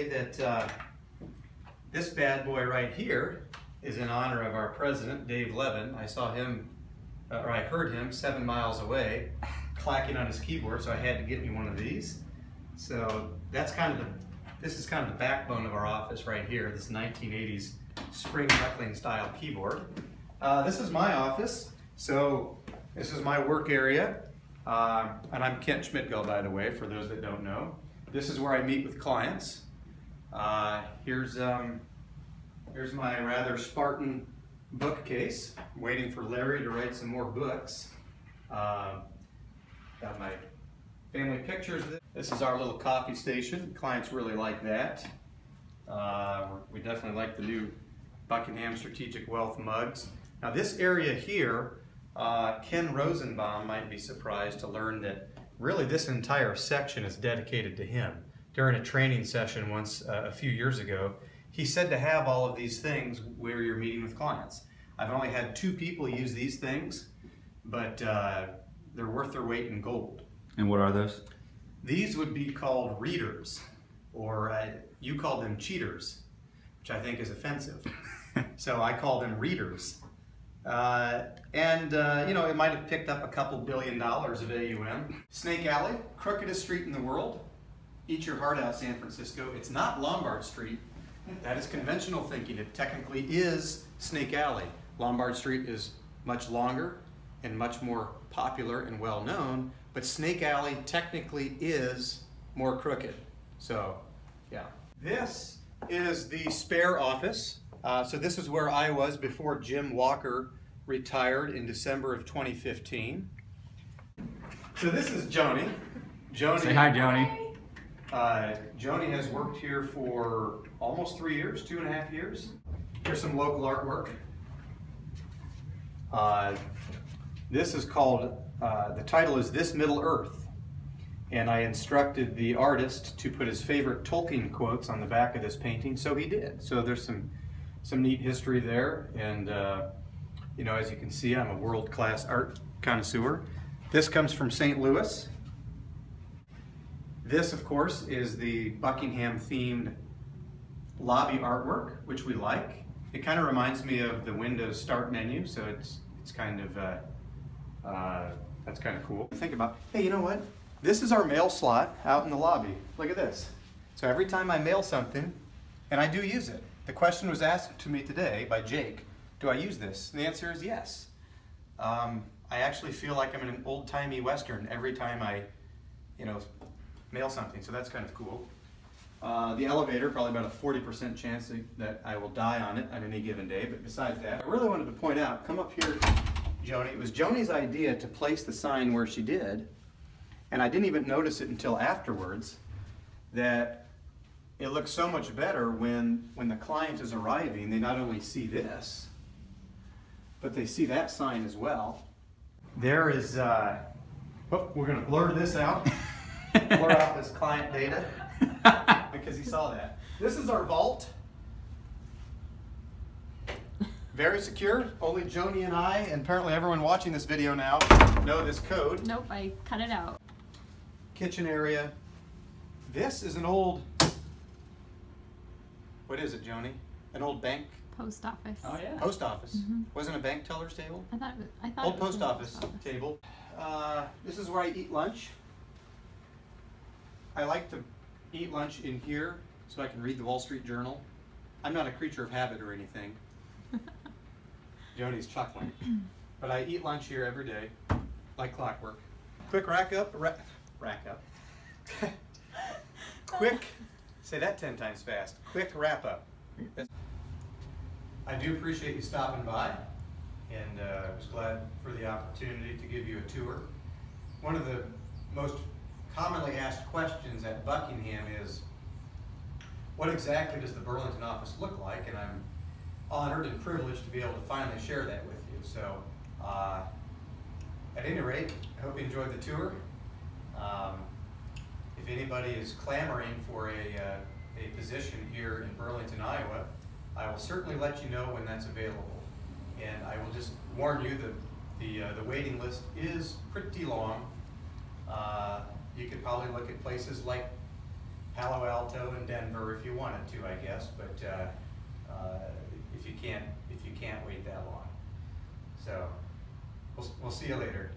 say that this bad boy right here is in honor of our president, Dave Levin. I saw him, or I heard him 7 miles away clacking on his keyboard, so I had to get me one of these. So that's this is kind of the backbone of our office right here, this 1980s spring knuckling style keyboard. This is my office, so this is my work area. And I'm Kent Schmidtgall, by the way, for those that don't know. This is where I meet with clients. Here's my rather Spartan bookcase, waiting for Larry to write some more books. Got my family pictures. This is our little coffee station. Clients really like that. We definitely like the new Buckingham Strategic Wealth mugs. Now this area here, Ken Rosenbaum might be surprised to learn that really this entire section is dedicated to him. During a training session once a few years ago, he said to have all of these things where you're meeting with clients. I've only had 2 people use these things, but they're worth their weight in gold. And what are those? These would be called readers, or you call them cheaters, which I think is offensive. So I call them readers. You know, it might have picked up a couple $2 billion of AUM. Snake Alley, crookedest street in the world. Eat your heart out, San Francisco. It's not Lombard Street. That is conventional thinking. It technically is Snake Alley. Lombard Street is much longer and much more popular and well known, but Snake Alley technically is more crooked. So, yeah. This is the spare office. So this is where I was before Jim Walker retired in December of 2015. So this is Joni. Say hi, Joni. Joni has worked here for almost 3 years, 2.5 years. Here's some local artwork. This is called, the title is This Middle Earth. And I instructed the artist to put his favorite Tolkien quotes on the back of this painting, so he did. So there's some neat history there. And you know, as you can see, I'm a world-class art connoisseur. This comes from St. Louis. This, of course, is the Buckingham-themed lobby artwork, which we like. It kind of reminds me of the Windows Start menu, so it's kind of that's kind of cool. Think about, hey, you know what? This is our mail slot out in the lobby. Look at this. So every time I mail something, and I do use it. The question was asked to me today by Jake, do I use this? And the answer is yes. I actually feel like I'm in an old-timey Western every time I, you know, mail something, so that's kind of cool. The elevator, probably about a 40% chance that I will die on it on any given day, but besides that, I really wanted to point out, come up here, Joni. It was Joni's idea to place the sign where she did, and I didn't even notice it until afterwards, that it looks so much better when the client is arriving, they not only see this, but they see that sign as well. There is, oh, we're going to blur this out. Blur out this client data because he saw that. This is our vault. Very secure. Only Joni and I, and apparently everyone watching this video now, know this code. Nope, I cut it out. Kitchen area. This is an old, what is it, Joni? An old bank? Post office. Oh yeah. Post office. Wasn't a bank teller's table? I thought Old it was post a office table. This is where I eat lunch. I like to eat lunch in here so I can read the Wall Street Journal. I'm not a creature of habit or anything. Joni's chuckling. But I eat lunch here every day, like clockwork. Quick rack up. Quick, say that 10 times fast. Quick wrap up. I do appreciate you stopping by, and I was glad for the opportunity to give you a tour. One of the most commonly asked questions at Buckingham is, what exactly does the Burlington office look like? And I'm honored and privileged to be able to finally share that with you. So at any rate, I hope you enjoyed the tour. If anybody is clamoring for a position here in Burlington, Iowa, I will certainly let you know when that's available. And I will just warn you that the waiting list is pretty long. You could probably look at places like Palo Alto and Denver if you wanted to, I guess, but if you can't wait that long. So we'll see you later.